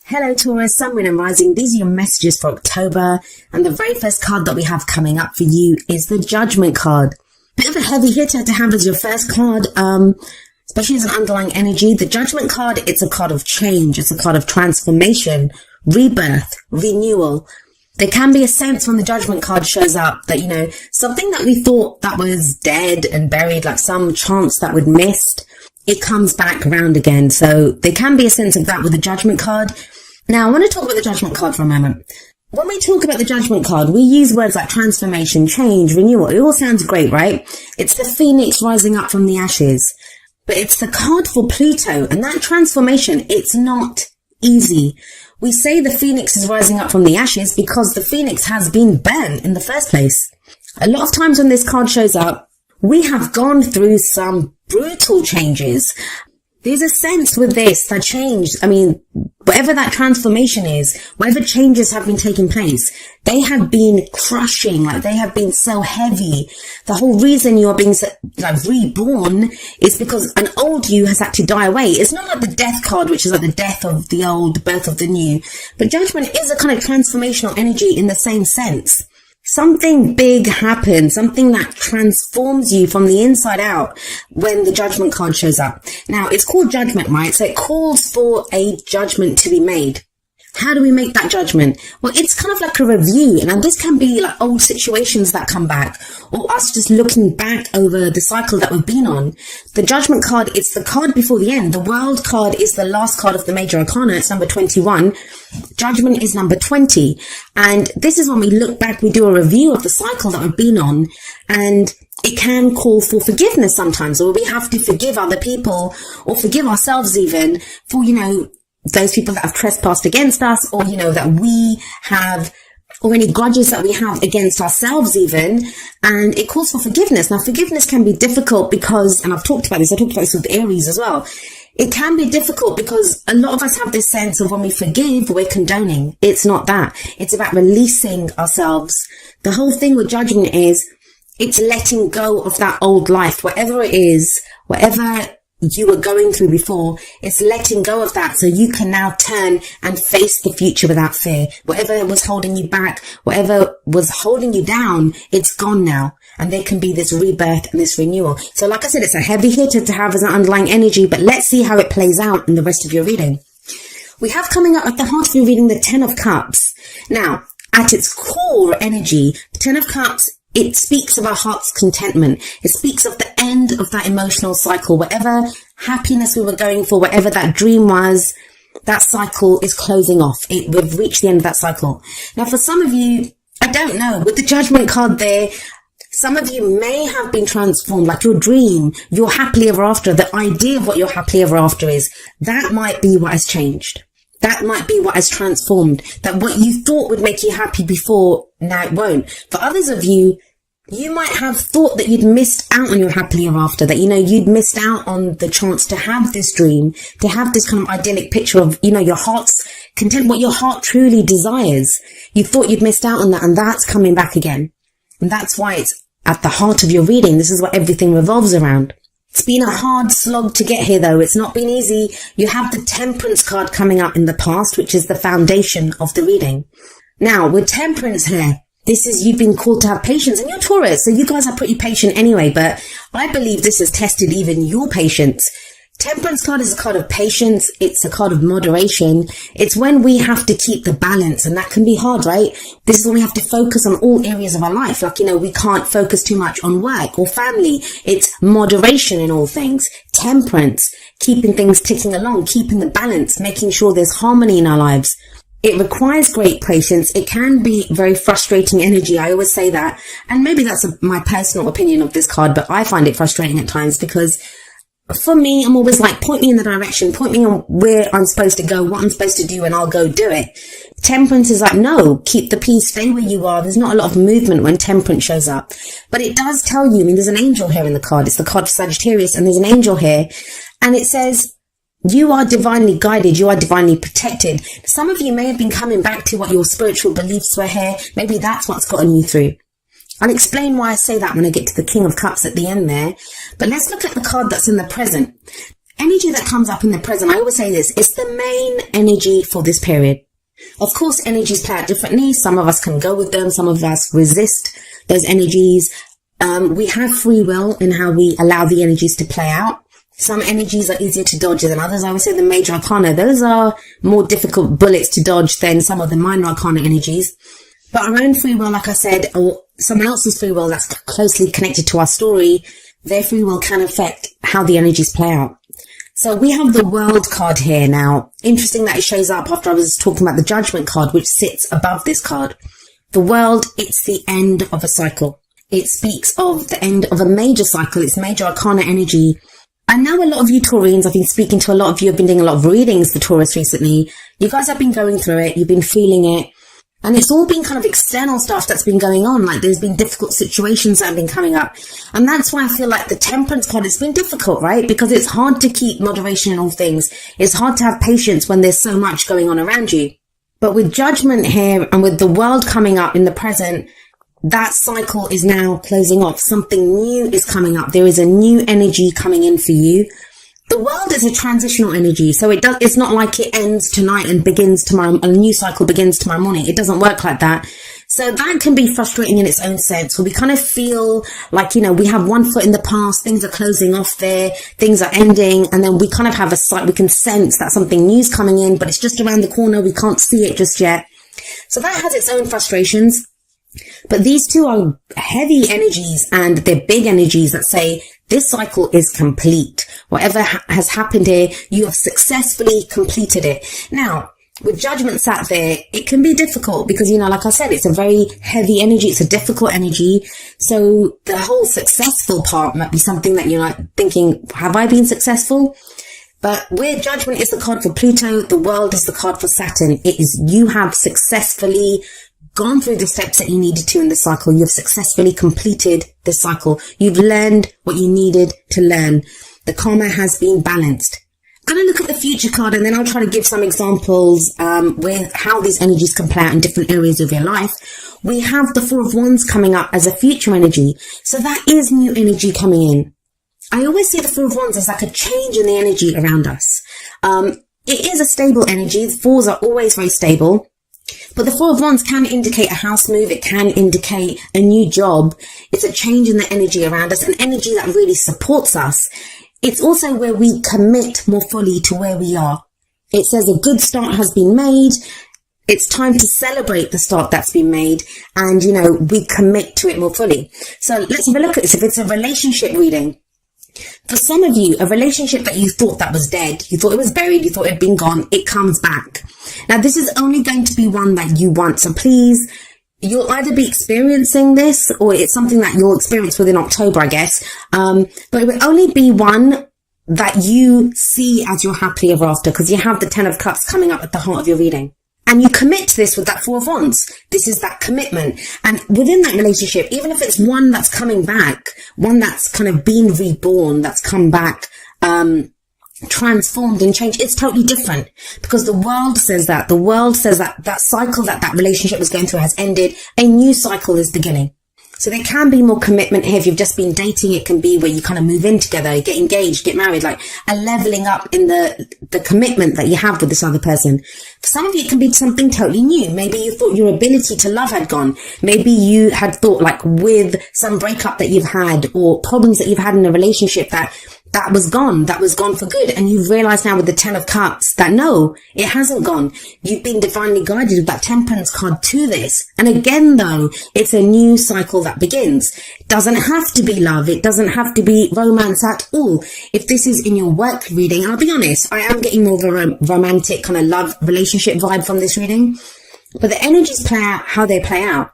Hello Taurus, Sun, Moon and Rising. These are your messages for October. And the very first card that we have coming up for you is the Judgment card. Bit of a heavy hitter to have as your first card, especially as an underlying energy. The Judgment card, it's a card of change. It's a card of transformation, rebirth, renewal. There can be a sense when the Judgment card shows up that, something that we thought that was dead and buried, like some chance that we'd missed, it comes back around again. So there can be a sense of that with the Judgment card. Now, I want to talk about the Judgment card for a moment. When we talk about the Judgment card, we use words like transformation, change, renewal. It all sounds great, right? It's the phoenix rising up from the ashes. But it's the card for Pluto, and that transformation, it's not easy. We say the phoenix is rising up from the ashes because the phoenix has been burnt in the first place. A lot of times when this card shows up, we have gone through some brutal changes. There's a sense with this that change, whatever that transformation is, whatever changes have been taking place, they have been crushing, they have been so heavy. The whole reason you are being reborn is because an old you has had to die away. It's not like the death card, which is like the death of the old, birth of the new. But Judgment is a kind of transformational energy in the same sense. Something big happens, something that transforms you from the inside out when the Judgment card shows up. Now, it's called Judgment, right? So it calls for a judgment to be made. How do we make that judgment? Well, it's kind of like a review, and this can be like old situations that come back, or us just looking back over the cycle that we've been on. The Judgment card, it's the card before the end. The World card is the last card of the Major Arcana. It's number 21. Judgment is number 20. And this is when we look back, we do a review of the cycle that we've been on, and it can call for forgiveness sometimes, or we have to forgive other people or forgive ourselves even for, those people that have trespassed against us, or, that we have, or any grudges that we have against ourselves even. And it calls for forgiveness. Now, forgiveness can be difficult because, and I talked about this with Aries as well. It can be difficult because a lot of us have this sense of when we forgive, we're condoning. It's not that. It's about releasing ourselves. The whole thing with Judgment is, it's letting go of that old life, whatever it is, whatever you were going through before, it's letting go of that so you can now turn and face the future without fear. Whatever was holding you back, whatever was holding you down, it's gone now. And there can be this rebirth and this renewal. So like I said, it's a heavy hitter to have as an underlying energy, but let's see how it plays out in the rest of your reading. We have coming up at the heart of your reading the Ten of Cups. Now, at its core energy, the Ten of Cups, it speaks of our heart's contentment. It speaks of the end of that emotional cycle. Whatever happiness we were going for, whatever that dream was, that cycle is closing off. We've reached the end of that cycle. Now, for some of you, I don't know, with the Judgment card there, some of you may have been transformed, like your dream, your happily ever after, the idea of what your happily ever after is. That might be what has changed. That might be what has transformed. That what you thought would make you happy before, now it won't. For others of you, you might have thought that you'd missed out on your happily ever after, that, you'd missed out on the chance to have this dream, to have this kind of idyllic picture of, your heart's content, what your heart truly desires. You thought you'd missed out on that, and that's coming back again. And that's why it's at the heart of your reading. This is what everything revolves around. It's been a hard slog to get here, though. It's not been easy. You have the Temperance card coming up in the past, which is the foundation of the reading. Now, with Temperance here, you've been called to have patience, and you're Taurus, so you guys are pretty patient anyway, but I believe this has tested even your patience. Temperance card is a card of patience. It's a card of moderation. It's when we have to keep the balance, and that can be hard, right? This is when we have to focus on all areas of our life. We can't focus too much on work or family. It's moderation in all things. Temperance, keeping things ticking along, keeping the balance, making sure there's harmony in our lives. It requires great patience. It can be very frustrating energy. I always say that. And maybe that's my personal opinion of this card, but I find it frustrating at times because for me, I'm always like, point me in the direction, point me on where I'm supposed to go, what I'm supposed to do, and I'll go do it. Temperance is like, no, keep the peace, stay where you are. There's not a lot of movement when Temperance shows up. But it does tell you, there's an angel here in the card. It's the card for Sagittarius, and there's an angel here. And it says, you are divinely guided. You are divinely protected. Some of you may have been coming back to what your spiritual beliefs were here. Maybe that's what's gotten you through. I'll explain why I say that when I get to the King of Cups at the end there. But let's look at the card that's in the present. energy that comes up in the present, I always say this, it's the main energy for this period. Of course, energies play out differently. Some of us can go with them. Some of us resist those energies. We have free will in how we allow the energies to play out. Some energies are easier to dodge than others. I would say the major arcana, those are more difficult bullets to dodge than some of the minor arcana energies. But our own free will, like I said, or someone else's free will that's closely connected to our story, their free will can affect how the energies play out. So we have the World card here now. Interesting that it shows up after I was talking about the Judgment card, which sits above this card. The World, it's the end of a cycle. It speaks of the end of a major cycle. It's major arcana energy. I know a lot of you Taurians, I've been speaking to a lot of you, I've been doing a lot of readings for Taurus recently. You guys have been going through it. You've been feeling it. And it's all been kind of external stuff that's been going on. Like there's been difficult situations that have been coming up. And that's why I feel like the Temperance card, it's been difficult, right? Because it's hard to keep moderation in all things. It's hard to have patience when there's so much going on around you. But with Judgment here and with the World coming up in the present, that cycle is now closing off. Something new is coming up. There is a new energy coming in for you. The World is a transitional energy, so it's not like it ends tonight and begins tomorrow, a new cycle begins tomorrow morning. It doesn't work like that. So that can be frustrating in its own sense, where we kind of feel like, we have one foot in the past, things are closing off there, things are ending, and then we kind of have we can sense that something new's coming in, but it's just around the corner, we can't see it just yet. So that has its own frustrations. But these two are heavy energies, and they're big energies that say this cycle is complete. Whatever has happened here, you have successfully completed it. Now, with Judgment sat there, it can be difficult because, like I said, it's a very heavy energy. It's a difficult energy. So the whole successful part might be something that you're like thinking, have I been successful? But where Judgment is the card for Pluto, the World is the card for Saturn. It is, you have successfully gone through the steps that you needed to in the cycle. You've successfully completed the cycle. You've learned what you needed to learn. The karma has been balanced. I'm going to look at the Future card, and then I'll try to give some examples with how these energies can play out in different areas of your life. We have the Four of Wands coming up as a future energy. So that is new energy coming in. I always see the Four of Wands as like a change in the energy around us. It is a stable energy. The fours are always very stable. But the Four of Wands can indicate a house move. It can indicate a new job. It's a change in the energy around us, an energy that really supports us. It's also where we commit more fully to where we are. It says a good start has been made. It's time to celebrate the start that's been made, and, we commit to it more fully. So let's have a look at this. If it's a relationship reading, for some of you, a relationship that you thought that was dead, you thought it was buried, you thought it had been gone, it comes back. Now, this is only going to be one that you want. So please, you'll either be experiencing this, or it's something that you'll experience within October, I guess. But it will only be one that you see as your happily ever after, because you have the Ten of Cups coming up at the heart of your reading. And you commit to this with that Four of Wands. This is that commitment. And within that relationship, even if it's one that's coming back, one that's kind of been reborn, that's come back, transformed and changed, it's totally different, because the world says that. The world says that that cycle that relationship was going through has ended. A new cycle is beginning. So there can be more commitment here. If you've just been dating, it can be where you kind of move in together, get engaged, get married, like a leveling up in the commitment that you have with this other person. For some of you, it can be something totally new. Maybe you thought your ability to love had gone. Maybe you had thought, like, with some breakup that you've had or problems that you've had in a relationship, that was gone for good. And you've realized now with the Ten of Cups that no, it hasn't gone. You've been divinely guided with that Temperance card to this. And again, though, it's a new cycle that begins. It doesn't have to be love. It doesn't have to be romance at all. If this is in your work reading, I'll be honest, I am getting more of a romantic kind of love relationship vibe from this reading. But the energies play out how they play out.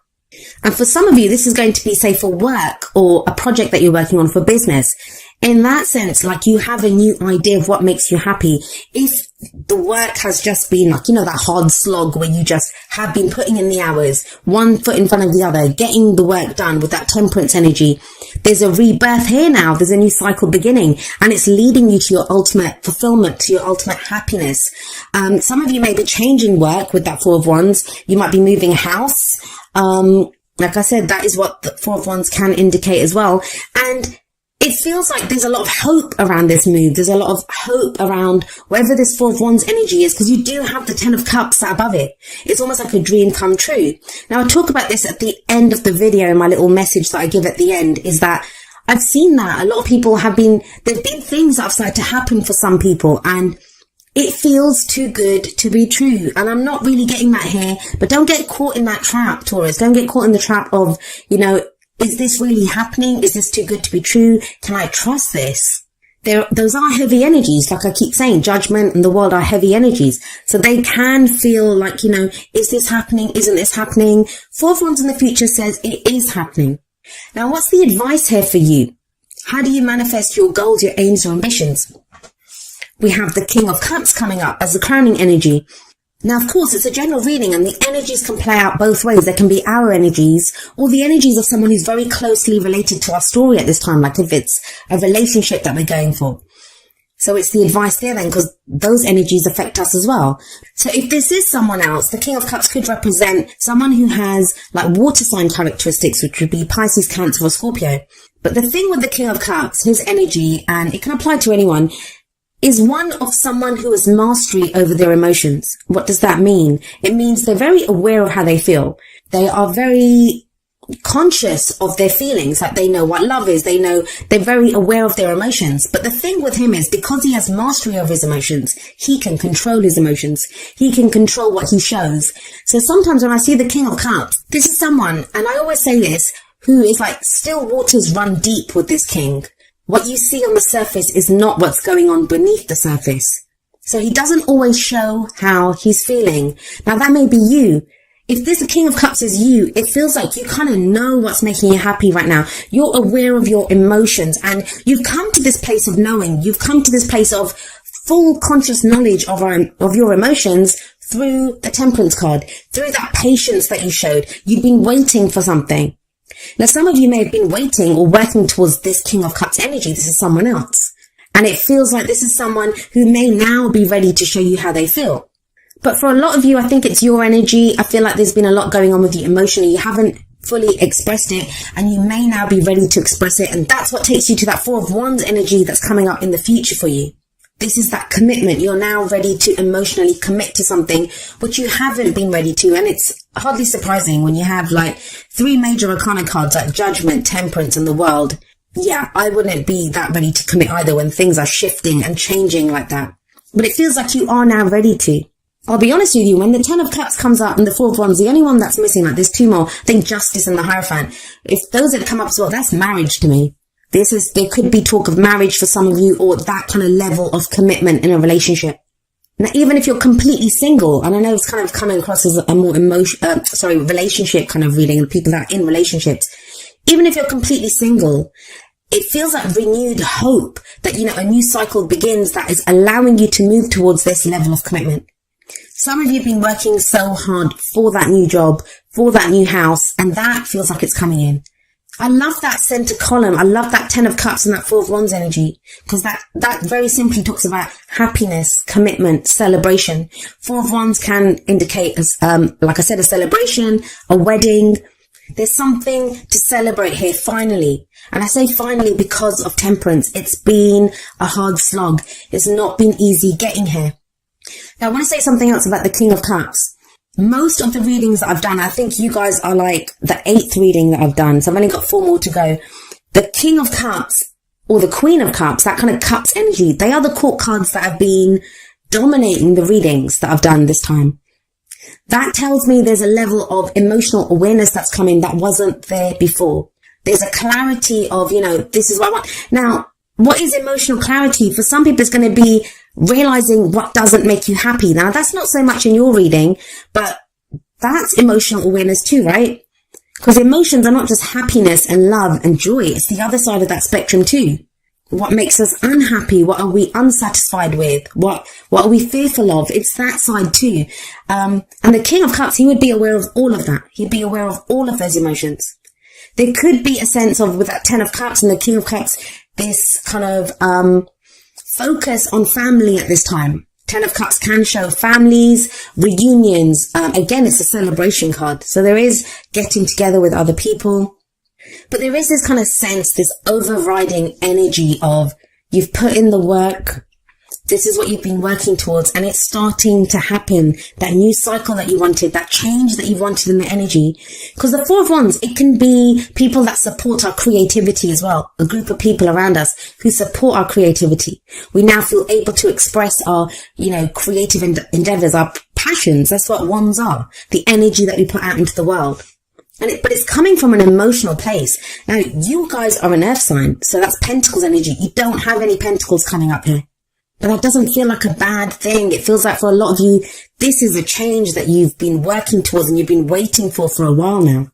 And for some of you, this is going to be, say, for work or a project that you're working on for business. In that sense, like, you have a new idea of what makes you happy. If the work has just been like, that hard slog where you just have been putting in the hours, one foot in front of the other, getting the work done with that Temperance energy, there's a rebirth here now. There's a new cycle beginning, and it's leading you to your ultimate fulfillment, to your ultimate happiness. Some of you may be changing work with that Four of Wands. You might be moving house. Like I said, that is what the Four of Wands can indicate as well. And it feels like there's a lot of hope around this move. There's a lot of hope around wherever this Four of Wands energy is, because you do have the Ten of Cups sat above it. It's almost like a dream come true. Now, I'll talk about this at the end of the video. My little message that I give at the end is that I've seen that a lot of people there've been things that have started to happen for some people, and it feels too good to be true. And I'm not really getting that here, but don't get caught in that trap, Taurus. Don't get caught in the trap of, is this really happening? Is this too good to be true? Can I trust this? Those are heavy energies. Like I keep saying, judgment and the world are heavy energies. So they can feel like, is this happening? Isn't this happening? Four of Wands in the future says it is happening. Now, what's the advice here for you? How do you manifest your goals, your aims, your ambitions? We have the King of Cups coming up as the crowning energy. Now, of course, it's a general reading and the energies can play out both ways. There can be our energies or the energies of someone who's very closely related to our story at this time, like if it's a relationship that we're going for. So it's the advice there then, because those energies affect us as well. So if this is someone else, the King of Cups could represent someone who has like water sign characteristics, which would be Pisces, Cancer, or Scorpio. But the thing with the King of Cups, his energy, and it can apply to anyone, is one of someone who has mastery over their emotions. What does that mean? It means they're very aware of how they feel. They are very conscious of their feelings, like they know what love is. They're very aware of their emotions. But the thing with him is, because he has mastery of his emotions, he can control his emotions. He can control what he shows. So sometimes when I see the King of Cups, this is someone, and I always say this, who is like still waters run deep with this king. What you see on the surface is not what's going on beneath the surface. So he doesn't always show how he's feeling. Now that may be you. If this King of Cups is you, it feels like you kind of know what's making you happy right now. You're aware of your emotions and you've come to this place of knowing. You've come to this place of full conscious knowledge of your emotions through the Temperance card, through that patience that you showed. You've been waiting for something. Now, some of you may have been waiting or working towards this King of Cups energy. This is someone else. And it feels like this is someone who may now be ready to show you how they feel. But for a lot of you, I think it's your energy. I feel like there's been a lot going on with you emotionally. You haven't fully expressed it and you may now be ready to express it. And that's what takes you to that Four of Wands energy that's coming up in the future for you. This is that commitment. You're now ready to emotionally commit to something which you haven't been ready to. And it's hardly surprising when you have like 3 major arcana cards like Judgment, Temperance, and the World. Yeah, I wouldn't be that ready to commit either when things are shifting and changing like that. But it feels like you are now ready to. I'll be honest with you, when the Ten of Cups comes up and the Four of Wands, the only one that's missing, like there's 2 more, I think Justice and the Hierophant. If those had come up as well, that's marriage to me. There could be talk of marriage for some of you, or that kind of level of commitment in a relationship. Now, even if you're completely single, and I know it's kind of coming across as a more relationship kind of reading, people that are in relationships. Even if you're completely single, it feels like renewed hope that, a new cycle begins that is allowing you to move towards this level of commitment. Some of you have been working so hard for that new job, for that new house, and that feels like it's coming in. I love that center column. I love that 10 of Cups and that 4 of Wands energy, because that very simply talks about happiness, commitment, celebration. 4 of Wands can indicate, as like I said, a celebration, a wedding. There's something to celebrate here, finally. And I say finally because of Temperance. It's been a hard slog. It's not been easy getting here. Now, I want to say something else about the King of Cups. Most of the readings that I've done, I think you guys are like the 8th reading that I've done. So I've only got 4 more to go. The King of Cups or the Queen of Cups, that kind of Cups energy, they are the court cards that have been dominating the readings that I've done this time. That tells me there's a level of emotional awareness that's coming that wasn't there before. There's a clarity of, this is what I want. Now, what is emotional clarity? For some people, it's going to be realizing what doesn't make you happy. Now, that's not so much in your reading, but that's emotional awareness too, right? Because emotions are not just happiness and love and joy. It's the other side of that spectrum too. What makes us unhappy? What are we unsatisfied with? What are we fearful of? It's that side too. And the King of Cups, he would be aware of all of that. He'd be aware of all of those emotions. There could be a sense of, with that 10 of Cups and the King of Cups, this kind of focus on family at this time. 10 of Cups can show families, reunions. Again, it's a celebration card. So there is getting together with other people. But there is this kind of sense, this overriding energy of you've put in the work. This is what you've been working towards, and it's starting to happen. That new cycle that you wanted, that change that you wanted in the energy. Because the Four of Wands, it can be people that support our creativity as well. A group of people around us who support our creativity. We now feel able to express our, creative endeavors, our passions. That's what wands are. The energy that we put out into the world. But it's coming from an emotional place. Now, you guys are an earth sign, so that's Pentacles energy. You don't have any Pentacles coming up here. But that doesn't feel like a bad thing. It feels like for a lot of you, this is a change that you've been working towards and you've been waiting for a while now.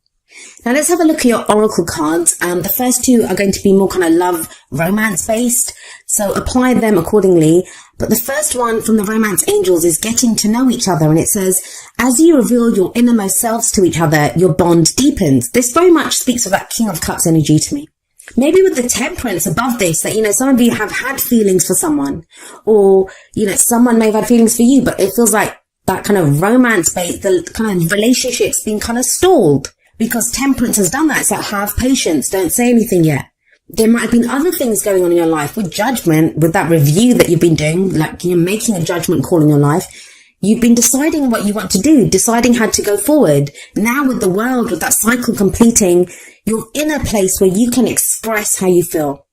Now let's have a look at your oracle cards. The first two are going to be more kind of love, romance based. So apply them accordingly. But the first one from the romance angels is getting to know each other. And it says, as you reveal your innermost selves to each other, your bond deepens. This very much speaks of that King of Cups energy to me. Maybe with the temperance above this, that, some of you have had feelings for someone, or, someone may have had feelings for you, but it feels like that kind of romance-based, the kind of relationship's been kind of stalled because temperance has done that. It's like, have patience, don't say anything yet. There might have been other things going on in your life with judgment, with that review that you've been doing, like you're making a judgment call in your life. You've been deciding what you want to do, deciding how to go forward. Now with the world, with that cycle completing, you're in a place where you can express how you feel.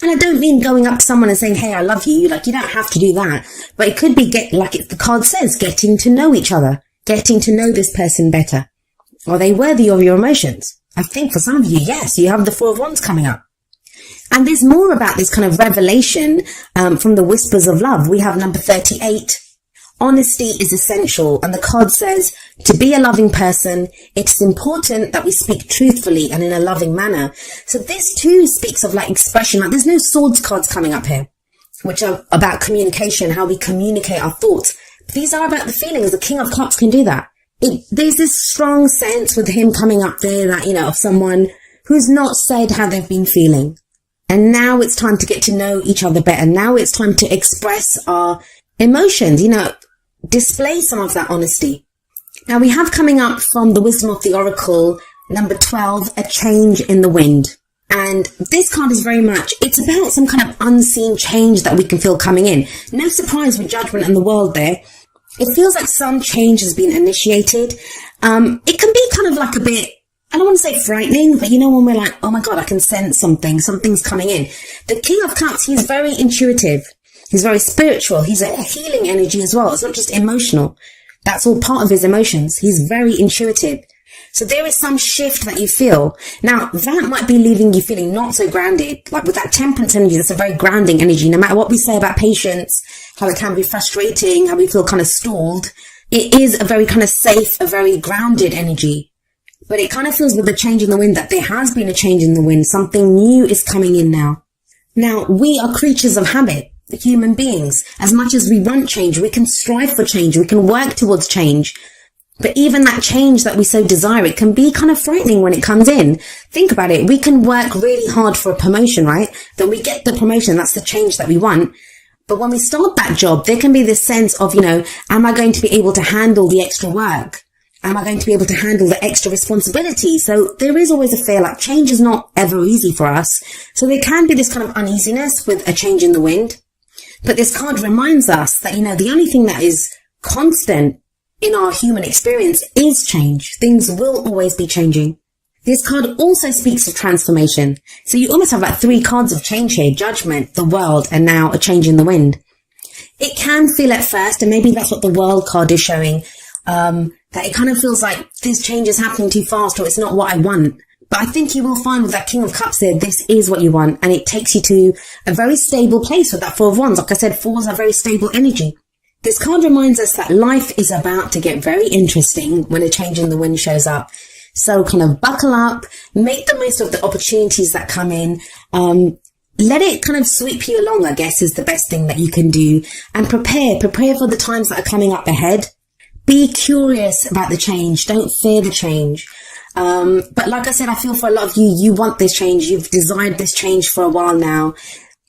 And I don't mean going up to someone and saying, hey, I love you. Like, you don't have to do that. But it could be, the card says, getting to know each other, getting to know this person better. Are they worthy of your emotions? I think for some of you, yes, you have the Four of Wands coming up. And there's more about this kind of revelation from the Whispers of Love. We have number 38. Honesty is essential, and the card says, to be a loving person, it's important that we speak truthfully and in a loving manner. So this too speaks of expression. There's no swords cards coming up here, which are about communication, how we communicate our thoughts. But these are about the feelings. The King of Cups can do that. There's this strong sense with him coming up there that, of someone who's not said how they've been feeling. And now it's time to get to know each other better. Now it's time to express our emotions, display some of that honesty. Now we have coming up from the Wisdom of the Oracle, number 12, a change in the wind. And this card is very much, it's about some kind of unseen change that we can feel coming in. No surprise with Judgment and the World there. It feels like some change has been initiated. It can be kind of like a bit, I don't want to say frightening, but when we're like, oh my God, I can sense something's coming in. The King of Cups, he's very intuitive. He's very spiritual. He's a healing energy as well. It's not just emotional. That's all part of his emotions. He's very intuitive. So there is some shift that you feel. Now, that might be leaving you feeling not so grounded. Like with that temperance energy, that's a very grounding energy. No matter what we say about patience, how it can be frustrating, how we feel kind of stalled, it is a very kind of safe, a very grounded energy. But it kind of feels with the change in the wind that there has been a change in the wind. Something new is coming in now. Now, we are creatures of habit. Human beings. As much as we want change, we can strive for change, we can work towards change. But even that change that we so desire, it can be kind of frightening when it comes in. Think about it. We can work really hard for a promotion, right? Then we get the promotion. That's the change that we want. But when we start that job, there can be this sense of, am I going to be able to handle the extra work? Am I going to be able to handle the extra responsibility? So there is always a fear, like change is not ever easy for us. So there can be this kind of uneasiness with a change in the wind. But this card reminds us that, the only thing that is constant in our human experience is change. Things will always be changing. This card also speaks of transformation. So you almost have 3 cards of change here: Judgment, the World, and now a change in the wind. It can feel at first, and maybe that's what the World card is showing, that it kind of feels like this change is happening too fast, or it's not what I want. But I think you will find with that King of Cups there, this is what you want. And it takes you to a very stable place with that Four of Wands. Like I said, fours are very stable energy. This card reminds us that life is about to get very interesting when a change in the wind shows up. So kind of buckle up, make the most of the opportunities that come in. Let it kind of sweep you along, I guess, is the best thing that you can do. And prepare for the times that are coming up ahead. Be curious about the change. Don't fear the change. But like I said, I feel for a lot of you, you want this change. You've desired this change for a while now.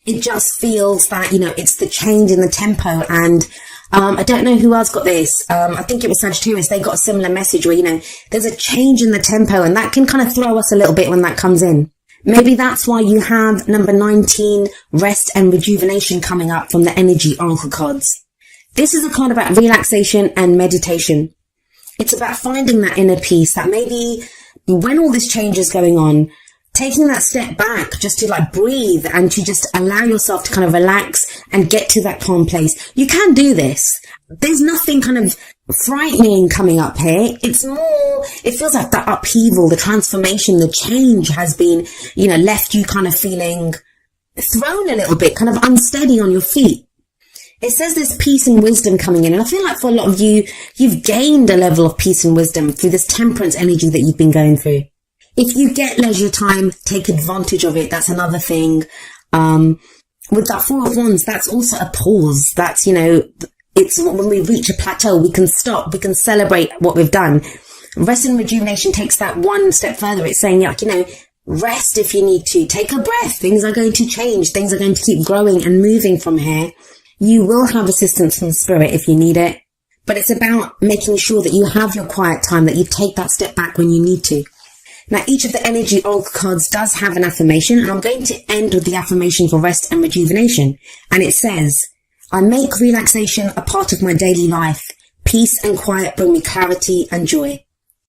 It just feels that, it's the change in the tempo, and I don't know who else got this. I think it was Sagittarius. They got a similar message where, there's a change in the tempo, and that can kind of throw us a little bit when that comes in. Maybe that's why you have number 19, rest and rejuvenation, coming up from the energy oracle cards. This is a card about relaxation and meditation. It's about finding that inner peace, that maybe when all this change is going on, taking that step back just to breathe and to just allow yourself to kind of relax and get to that calm place. You can do this. There's nothing kind of frightening coming up here. It's more, it feels like that upheaval, the transformation, the change has been, left you kind of feeling thrown a little bit, kind of unsteady on your feet. It says there's peace and wisdom coming in. And I feel like for a lot of you, you've gained a level of peace and wisdom through this temperance energy that you've been going through. If you get leisure time, take advantage of it. That's another thing. With that Four of Wands, that's also a pause. That's, it's when we reach a plateau, we can stop, we can celebrate what we've done. Rest and rejuvenation takes that one step further. It's saying, rest if you need to. Take a breath. Things are going to change. Things are going to keep growing and moving from here. You will have assistance from spirit if you need it. But it's about making sure that you have your quiet time, that you take that step back when you need to. Now, each of the energy oracle cards does have an affirmation, and I'm going to end with the affirmation for rest and rejuvenation. And it says, I make relaxation a part of my daily life. Peace and quiet bring me clarity and joy.